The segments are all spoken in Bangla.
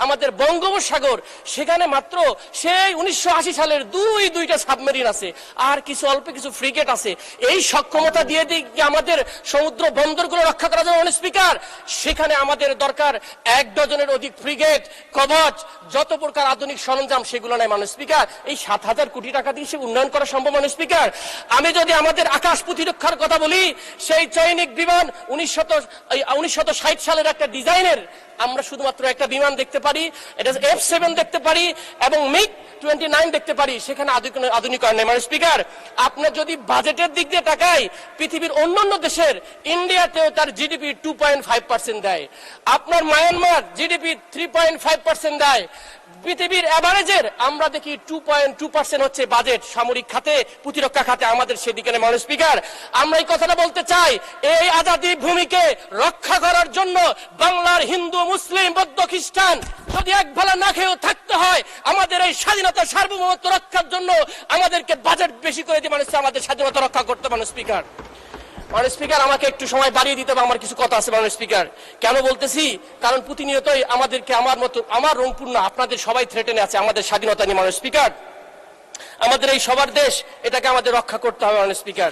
আমাদের বঙ্গোপসাগর, সেখানে মাত্র সেই 1980 সালের দুইটা সাবমেরিন আছে, আর কিছু অল্প কিছু ফ্রিগেট আছে। এই সক্ষমতা দিয়ে দিই আমাদের সমুদ্র বন্দরগুলো রক্ষা করার জন্য স্পিকার, সেখানে আমাদের দরকার 1 ডজনের অধিক ফ্রিগেট, কবচ, যত প্রকার আধুনিক সরঞ্জাম, সেগুলো নাই মাননীয় স্পিকার। এই 7,000 কোটি টাকা দিয়ে সে উন্নয়ন করা সম্ভব মাননীয় স্পিকার? আমি যদি আমাদের আকাশ প্রতিরক্ষার কথা বলি, সেই চৈনিক বিমান 1960 সালের একটা ডিজাইনের আমরা শুধুমাত্র একটা বিমান দেখতে পারি, এটা F7 দেখতে পারি এবং MiG-29 দেখতে পারি, সেখানে আধুনিকরণ নেই মাননীয় স্পিকার। আপনার যদি বাজেটের দিক দিয়ে তাকায়, পৃথিবীর অন্যান্য দেশের, ইন্ডিয়াতেও তার জিডিপি 2.5% দেয়, আপনার মায়ানমার জিডিপি 3.5% দেয়, পৃথিবীর এভারেজের আমরা দেখি 2.2% হচ্ছে বাজেট সামরিক খাতে, প্রতিরক্ষা খাতে, আমাদের সেদিকে নেই মাননীয় স্পিকার। আমরা এই কথাটা বলতে চাই, এই আজাদি ভূমিকে রক্ষা করার জন্য বাংলার হিন্দু, মুসলিম, বৌদ্ধ, খ্রিস্টান যদি এক বেলা না খেয়েও থাকতে হয়, আমাদের এই স্বাধীনতা সার্বভৌমত্ব রক্ষার জন্য আমাদেরকে বাজেট বেশি করে দিয়ে মানুষ আমাদের স্বাধীনতা রক্ষা করতে মাননীয় স্পিকার। মাননীয় স্পিকার, আমাকে একটু সময় বাড়িয়ে দিতে হবে, আমার কিছু কথা আছে মাননীয় স্পিকার। কেন বলতেছি? কারণ প্রতিনিয়তই আমাদেরকে, আমার রংপুর না, আপনাদের সবাই থ্রেটেনে আছে আমাদের স্বাধীনতা নিয়ে মাননীয় স্পিকার। আমাদের এই সবার দেশ, এটাকে আমাদের রক্ষা করতে হবে মাননীয় স্পিকার।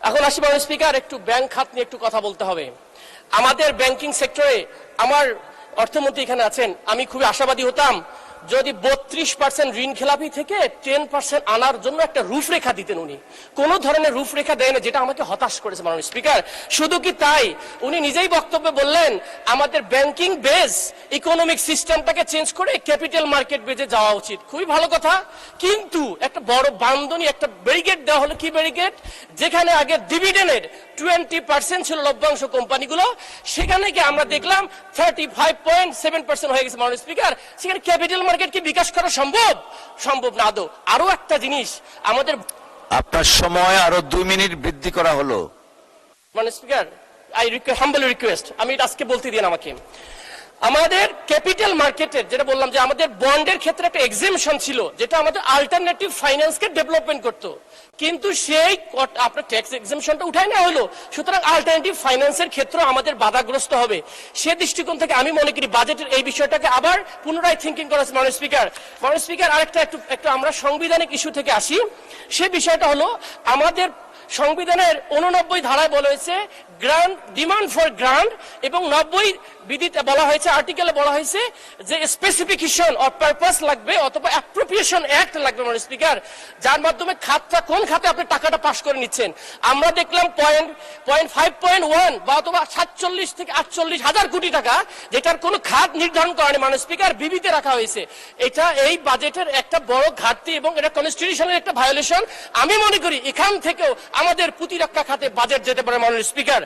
এখন আসি মাননীয় স্পিকার, একটু ব্যাংক খাত নিয়ে একটু কথা বলতে হবে। আমাদের ব্যাংকিং সেক্টরে, আমার অর্থমন্ত্রী এখানে আছেন, আমি খুবই আশাবাদী হতাম যদি 32% ঋণ খেলাপি থেকে 10% আনার জন্য একটা রূপরেখা দিতেন। উনি কোন ধরনের রূপরেখা দেয় না, যেটা আমাকে হতাশ করেছে মাননীয় স্পিকার। শুধু কি তাই, উনি নিজেই বক্তব্যে বললেন আমাদের ব্যাংকিং বেস ইকোনমিক সিস্টেমটাকে চেঞ্জ করে ক্যাপিটাল মার্কেট বেজে যাওয়া উচিত। খুবই ভালো কথা, কিন্তু একটা বড় বান্ধনী, একটা ব্যারিকেড দেওয়া হলো। কি ব্যারিকেড? যেখানে আগে ডিভিডেন্ডের 20% ছিল লভ্যাংশ কোম্পানিগুলো, সেখানে কি আমরা দেখলাম 35.7% হয়ে গেছে মাননীয় স্পিকার। সেখানে ক্যাপিটাল মার্কেট কি বিকাশ করা সম্ভব না আদৌ? আরো একটা জিনিস, আমাদের আপনার সময় আরো 2 মিনিট বৃদ্ধি করা হলো মাননীয় স্পিকার। আই হাম্বলি রিকোয়েস্ট, আমি এটা আজকে বলতে দিন আমাকে। আমাদের ক্যাপিটাল মার্কেটের যেটা বললাম, যে আমাদের বন্ডের ক্ষেত্রে একটা এক্সেমশন ছিল, যেটা আমাদের আল্টারনেটিভ ফাইন্যান্সকে ডেভেলপমেন্ট করতো, কিন্তু সেই আপনার ট্যাক্স এক্সেমশনটা উঠাই না হলো। সুতরাং আল্টারনেটিভ ফাইন্যান্সের ক্ষেত্রে আমাদের বাধাগ্রস্ত হবে। সে দৃষ্টিকোণ থেকে আমি মনে করি বাজেটের এই বিষয়টাকে আবার পুনরায় থিঙ্কিং করা আছে মাননীয় স্পিকার। মাননীয় স্পিকার, আরেকটা একটু আমরা সাংবিধানিক ইস্যু থেকে আসি। সে বিষয়টা হলো, আমাদের সংবিধানের 89 ধারায় বলা হয়েছে গ্রান্ট, ডিমান্ড ফর গ্রান্ট, এবং 90 বিধিতে বলা হয়েছে, আর্টিকেলে বলা হয়েছে যে স্পেসিফিকেশন অফ পারপাস লাগবে অথবা অ্যাপ্রোপ্রিয়েশন অ্যাক্ট লাগবে মাননীয় স্পিকার, যার মাধ্যমে খাতটা কোন খাতে আপনি টাকাটা পাস করে নিচ্ছেন। আমরা দেখলাম 5.1 বা অথবা 47 থেকে 48 হাজার কোটি টাকা, যেটার কোনো খাত নির্ধারণ করা নেই মাননীয় স্পিকার, বিবিতে রাখা হয়েছে। এটা এই বাজেটের একটা বড় ঘাটতি এবং এটা কনস্টিটিউশনের একটা ভায়োলেশন। আমি মনে করি এখান থেকেও আমাদের প্রতিরক্ষা খাতে বাজেট যেতে পারে মাননীয় স্পিকার।